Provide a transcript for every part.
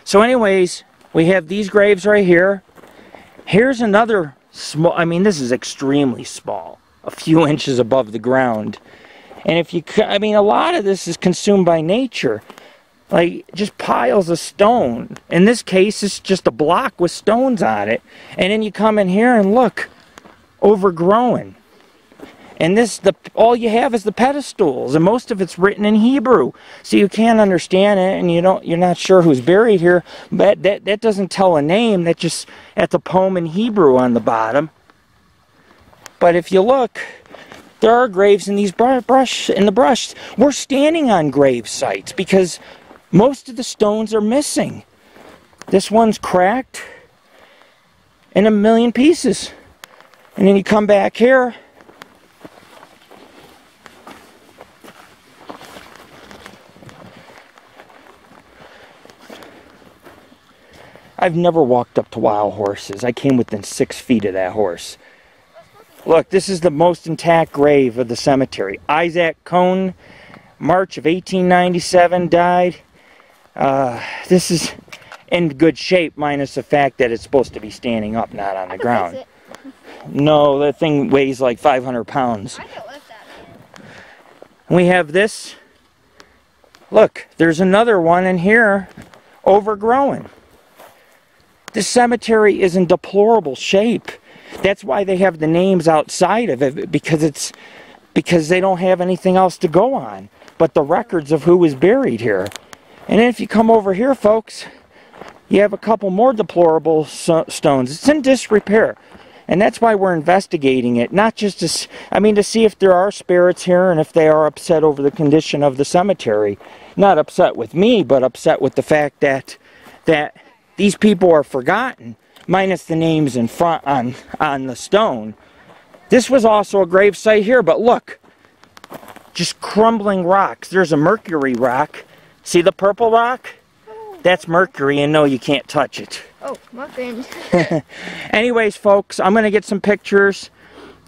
So anyways, we have these graves right here. Here's another small, I mean, this is extremely small, a few inches above the ground. And if you, I mean, a lot of this is consumed by nature. Like, just piles of stone. In this case, it's just a block with stones on it. And then you come in here and look, overgrown. And this, all you have is the pedestals, and most of it's written in Hebrew, so you can't understand it, and you're not sure who's buried here. But that doesn't tell a name. That's a poem in Hebrew on the bottom. But if you look, there are graves in these brush. We're standing on grave sites because most of the stones are missing. This one's cracked in a million pieces, and then you come back here. I've never walked up to wild horses. I came within 6 feet of that horse. Look, this is the most intact grave of the cemetery. Isaac Cohn, March of 1897, died. This is in good shape, minus the fact that it's supposed to be standing up, not on the ground. No, that thing weighs like 500 pounds. I can lift that. We have this. Look, there's another one in here, overgrown. This cemetery is in deplorable shape. That's why they have the names outside of it, because they don't have anything else to go on but the records of who was buried here. And then if you come over here, folks, you have a couple more deplorable stones. It's in disrepair, and that's why we're investigating it. Not just to see if there are spirits here and if they are upset over the condition of the cemetery. Not upset with me, but upset with the fact that these people are forgotten, minus the names in front on the stone. This was also a grave site here, but look, just crumbling rocks. There's a mercury rock. See the purple rock? That's mercury, and no, you can't touch it. Oh, my friend. Anyways, folks, I'm going to get some pictures.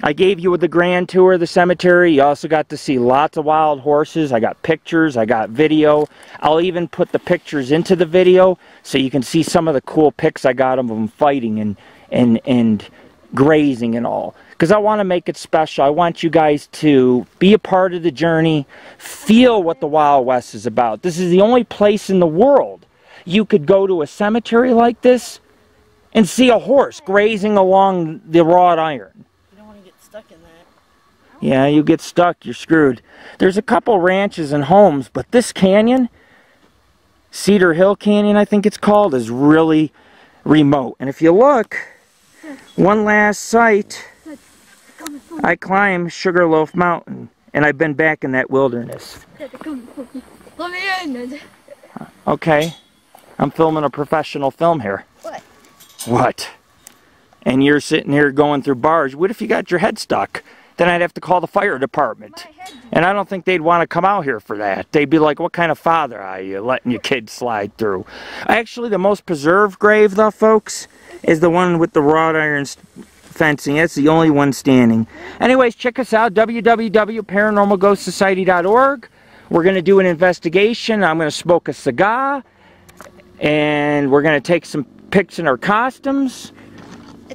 I gave you the grand tour of the cemetery. You also got to see lots of wild horses. I got pictures. I got video. I'll even put the pictures into the video so you can see some of the cool pics I got of them fighting and grazing and all. Because I want to make it special. I want you guys to be a part of the journey. Feel what the Wild West is about. This is the only place in the world you could go to a cemetery like this and see a horse grazing along the wrought iron. Stuck in that. Yeah, you get stuck, you're screwed. There's a couple ranches and homes, but this canyon, Cedar Hill Canyon I think it's called, is really remote. And if you look, one last site, I climbed Sugarloaf Mountain, and I've been back in that wilderness. Okay, I'm filming a professional film here. What? What? And you're sitting here going through bars. What if you got your head stuck? Then I'd have to call the fire department. And I don't think they'd want to come out here for that. They'd be like, what kind of father are you letting your kids slide through? Actually, the most preserved grave, though, folks, is the one with the wrought iron fencing. That's the only one standing. Anyways, check us out, www.paranormalghostsociety.org. We're going to do an investigation. I'm going to smoke a cigar. And we're going to take some pics in our costumes.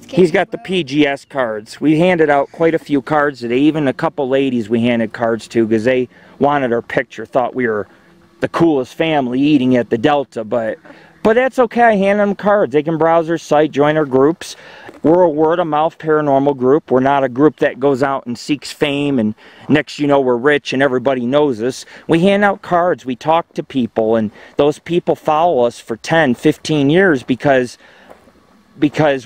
He's got the PGS cards. We handed out quite a few cards today. Even a couple ladies we handed cards to because they wanted our picture, thought we were the coolest family eating at the Delta. But that's okay. I hand them cards. They can browse our site, join our groups. We're a word-of-mouth paranormal group. We're not a group that goes out and seeks fame and next you know we're rich and everybody knows us. We hand out cards. We talk to people, and those people follow us for 10, 15 years because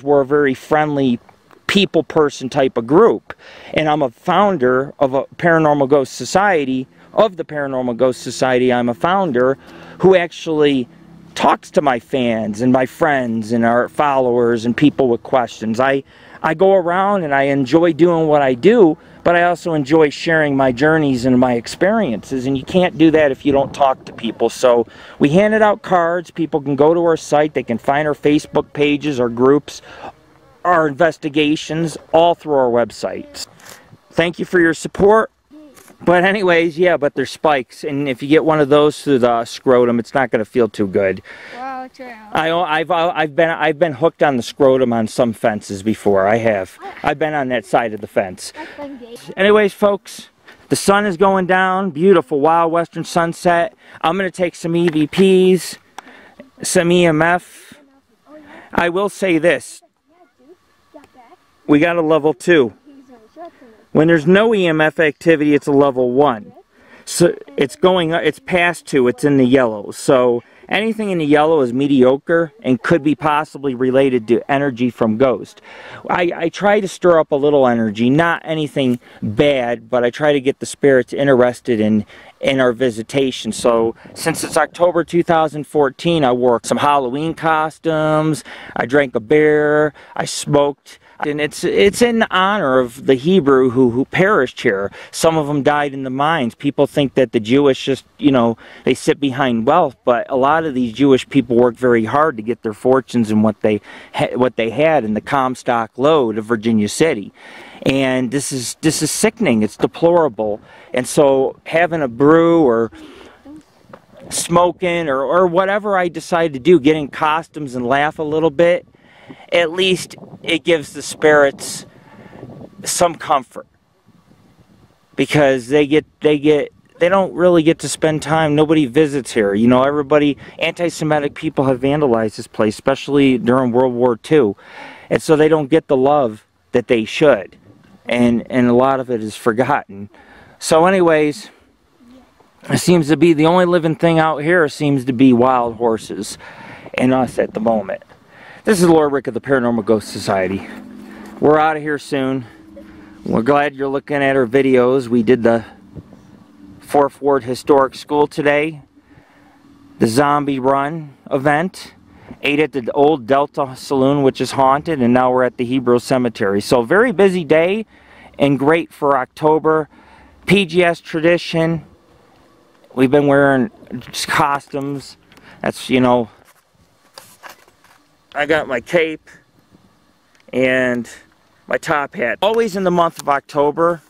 we're a very friendly people person type of group. And I'm a founder of a Paranormal Ghost Society, of the Paranormal Ghost Society. I'm a founder who actually talks to my fans and my friends and our followers and people with questions. I go around and I enjoy doing what I do, but I also enjoy sharing my journeys and my experiences, and you can't do that if you don't talk to people. So we handed out cards. People can go to our site. They can find our Facebook pages, our groups, our investigations, all through our websites. Thank you for your support. But anyways, yeah, but they're spikes, and if you get one of those through the scrotum, it's not going to feel too good. Wow, true. I've been hooked on the scrotum on some fences before. I have. I've been on that side of the fence. Anyways, folks, the sun is going down. Beautiful, wild western sunset. I'm going to take some EVPs, some EMF. I will say this. We got a level 2. When there's no EMF activity, it's a level 1. So it's past 2, it's in the yellow. So anything in the yellow is mediocre and could be possibly related to energy from ghost. I try to stir up a little energy, not anything bad, but I try to get the spirits interested in our visitation. So since it's October 2014, I wore some Halloween costumes, I drank a beer, I smoked. And it's in honor of the Hebrew who perished here. Some of them died in the mines. People think that the Jewish just, you know, they sit behind wealth, but a lot of these Jewish people worked very hard to get their fortunes and what they had in the Comstock Lode of Virginia City. And this is sickening. It's deplorable. And so having a brew or smoking or whatever I decide to do, get in costumes and laugh a little bit, at least it gives the spirits some comfort, because they don't really get to spend time. Nobody visits here. You know, everybody, anti-Semitic people have vandalized this place, especially during World War II, and so they don't get the love that they should, and a lot of it is forgotten. So anyways, it seems to be the only living thing out here seems to be wild horses and us at the moment. This is Lord Rick of the Paranormal Ghost Society. We're out of here soon. We're glad you're looking at our videos. We did the 4th Ward Historic School today, the Zombie Run event, ate at the old Delta Saloon, which is haunted, and now we're at the Hebrew Cemetery. So very busy day and great for October. PGS tradition. We've been wearing costumes. That's, you know, I got my cape and my top hat. Always in the month of October,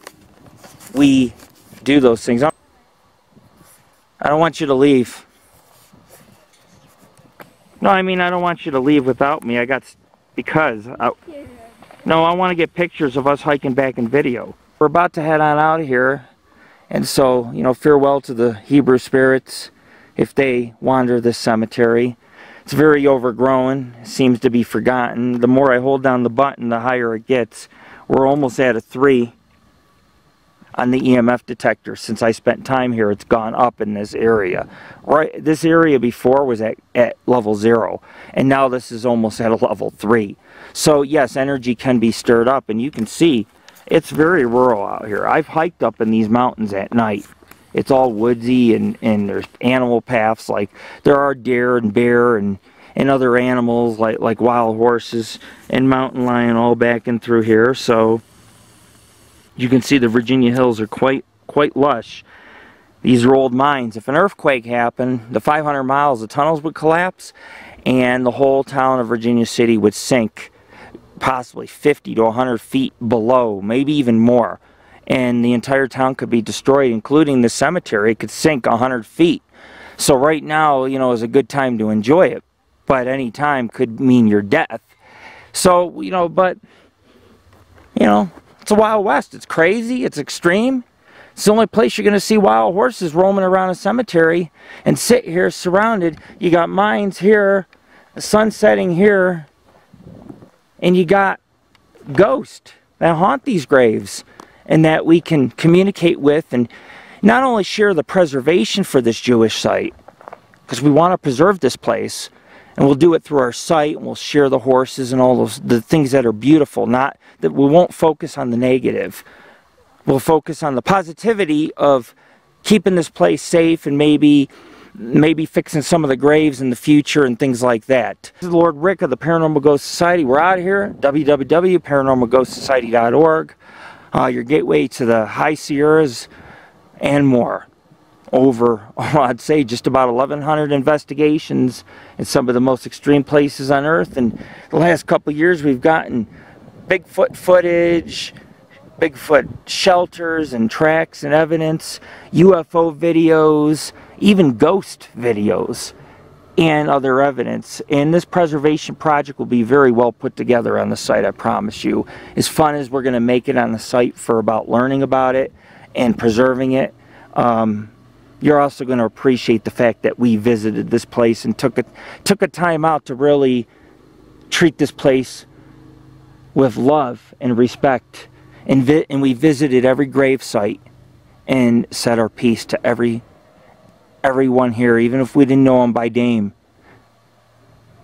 we do those things. I don't want you to leave. No, I mean, I don't want you to leave without me. No, I want to get pictures of us hiking back in video. We're about to head on out of here. And so, you know, farewell to the Hebrew spirits if they wander this cemetery. It's very overgrown, seems to be forgotten. The more I hold down the button, the higher it gets. We're almost at a 3 on the EMF detector. Since I spent time here, it's gone up in this area. Right, this area before was at level 0, and now this is almost at a level 3. So yes, energy can be stirred up, and you can see it's very rural out here. I've hiked up in these mountains at night. It's all woodsy, and there's animal paths, like there are deer and bear and other animals like wild horses and mountain lion all back in through here. So you can see the Virginia hills are quite lush. These are old mines. If an earthquake happened, the 500 miles, the tunnels would collapse, and the whole town of Virginia City would sink possibly 50 to 100 feet below, maybe even more. And the entire town could be destroyed, including the cemetery. It could sink 100 feet. So right now, you know, is a good time to enjoy it. But any time could mean your death. So, you know, but, you know, it's a Wild West. It's crazy. It's extreme. It's the only place you're going to see wild horses roaming around a cemetery and sit here surrounded. You got mines here, the sun setting here, and you got ghosts that haunt these graves, and that we can communicate with and not only share the preservation for this Jewish site, because we want to preserve this place, and we'll do it through our site, and we'll share the horses and all the things that are beautiful. Not that we won't focus on the negative. We'll focus on the positivity of keeping this place safe and maybe fixing some of the graves in the future and things like that. This is Lord Rick of the Paranormal Ghost Society. We're out of here. www.paranormalghostsociety.org. Your gateway to the High Sierras and more. Over, I'd say, just about 1,100 investigations in some of the most extreme places on Earth. And the last couple of years we've gotten Bigfoot footage, Bigfoot shelters and tracks and evidence, UFO videos, even ghost videos, and other evidence. And this preservation project will be very well put together on the site, I promise you. As fun as we're going to make it on the site for about learning about it and preserving it, you're also going to appreciate the fact that we visited this place and took a time out to really treat this place with love and respect. And we visited every gravesite and said our piece to everyone here, even if we didn't know them by name.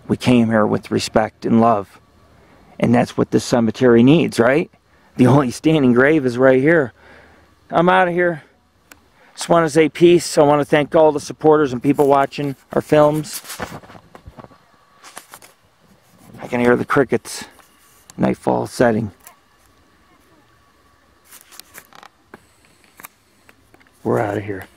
We came here with respect and love. And that's what this cemetery needs, right? The only standing grave is right here. I'm out of here. Just want to say peace. I want to thank all the supporters and people watching our films. I can hear the crickets. Nightfall setting. We're out of here.